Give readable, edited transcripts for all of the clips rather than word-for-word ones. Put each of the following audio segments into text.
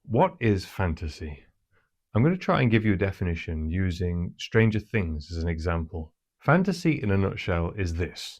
What is fantasy? I'm going to try and give you a definition using Stranger Things as an example. Fantasy, in a nutshell, is this.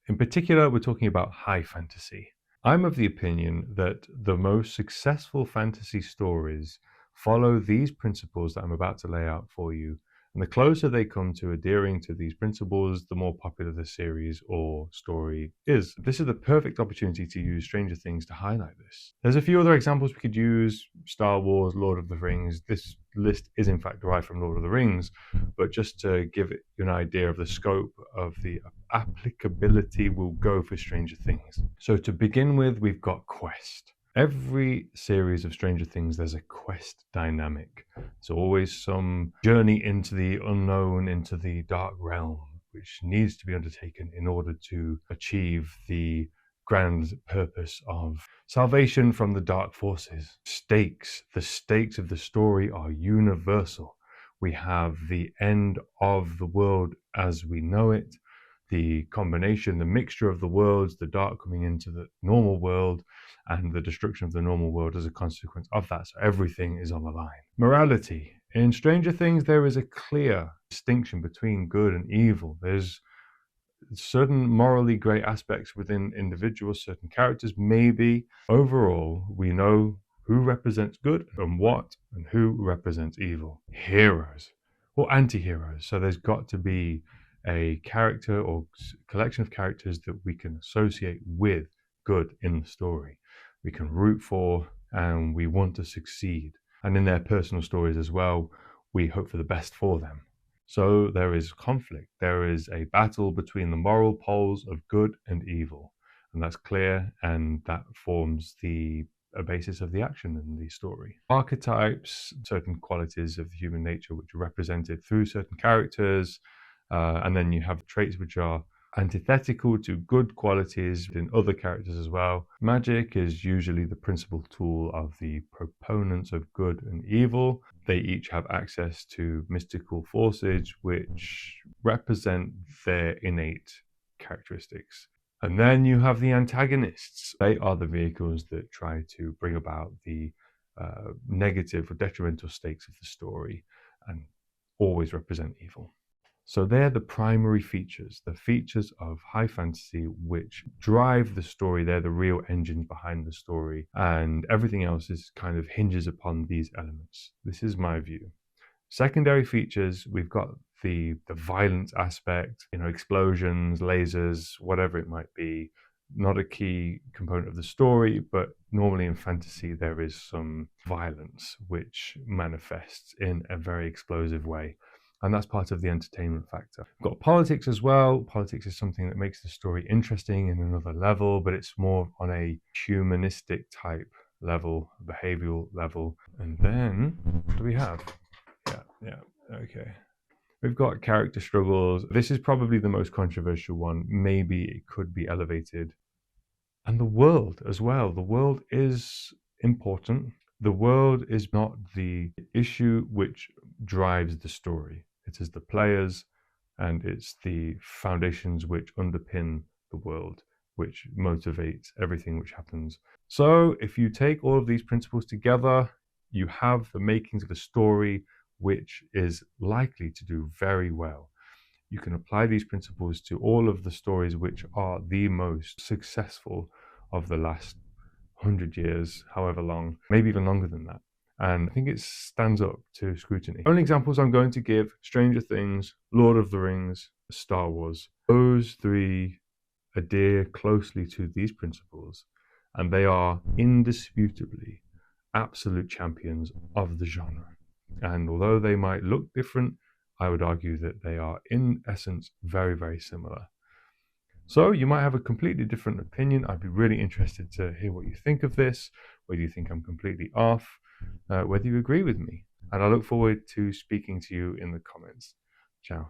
In particular, we're talking about high fantasy. I'm of the opinion that the most successful fantasy stories follow these principles that I'm about to lay out for you. And the closer they come to adhering to these principles, the more popular the series or story is. This is the perfect opportunity to use Stranger Things to highlight this. There's a few other examples we could use: Star Wars, Lord of the Rings. This list is in fact derived from Lord of the Rings, but just to give you an idea of the scope of the applicability, we'll go for Stranger Things. So to begin with, we've got quest. Every series of Stranger Things, there's a quest dynamic. So always some journey into the unknown, into the dark realm, which needs to be undertaken in order to achieve the grand purpose of salvation from the dark forces. The stakes of the story are universal. We have the end of the world as we know it, the combination, the mixture of the worlds, the dark coming into the normal world, and the destruction of the normal world as a consequence of that. So everything is on the line. Morality. In Stranger Things, there is a clear distinction between good and evil. There's certain morally great aspects within individuals, certain characters, maybe. Overall, we know who represents good and what, and who represents evil. Heroes or anti-heroes. So there's got to be a character or collection of characters that we can associate with good in the story. We can root for, and we want to succeed. And in their personal stories as well, we hope for the best for them. So there is conflict. There is a battle between the moral poles of good and evil. And that's clear, and that forms the basis of the action in the story. Archetypes, certain qualities of human nature which are represented through certain characters, and then you have traits which are antithetical to good qualities in other characters as well. Magic is usually the principal tool of the proponents of good and evil. They each have access to mystical forces which represent their innate characteristics. And then you have the antagonists. They are the vehicles that try to bring about the negative or detrimental stakes of the story and always represent evil. So they're the primary features, the features of high fantasy which drive the story. They're the real engines behind the story, and everything else is kind of hinges upon these elements. This is my view. Secondary features, we've got the violence aspect, explosions, lasers, whatever it might be. Not a key component of the story, but normally in fantasy there is some violence which manifests in a very explosive way. And that's part of the entertainment factor. We've got politics as well. Politics is something that makes the story interesting in another level, but it's more on a humanistic type level, behavioral level. And then, what do we have? Okay. We've got character struggles. This is probably the most controversial one. Maybe it could be elevated. And the world as well. The world is important. The world is not the issue which drives the story. It is the players, and it's the foundations which underpin the world, which motivates everything which happens. So if you take all of these principles together, you have the makings of a story which is likely to do very well. You can apply these principles to all of the stories which are the most successful of the last 100 years, however long, maybe even longer than that. And I think it stands up to scrutiny. Only examples I'm going to give: Stranger Things, Lord of the Rings, Star Wars. Those three adhere closely to these principles, and they are indisputably absolute champions of the genre. And although they might look different, I would argue that they are in essence very, very similar. So you might have a completely different opinion. I'd be really interested to hear what you think of this, whether you think I'm completely off, whether you agree with me. And I look forward to speaking to you in the comments. Ciao.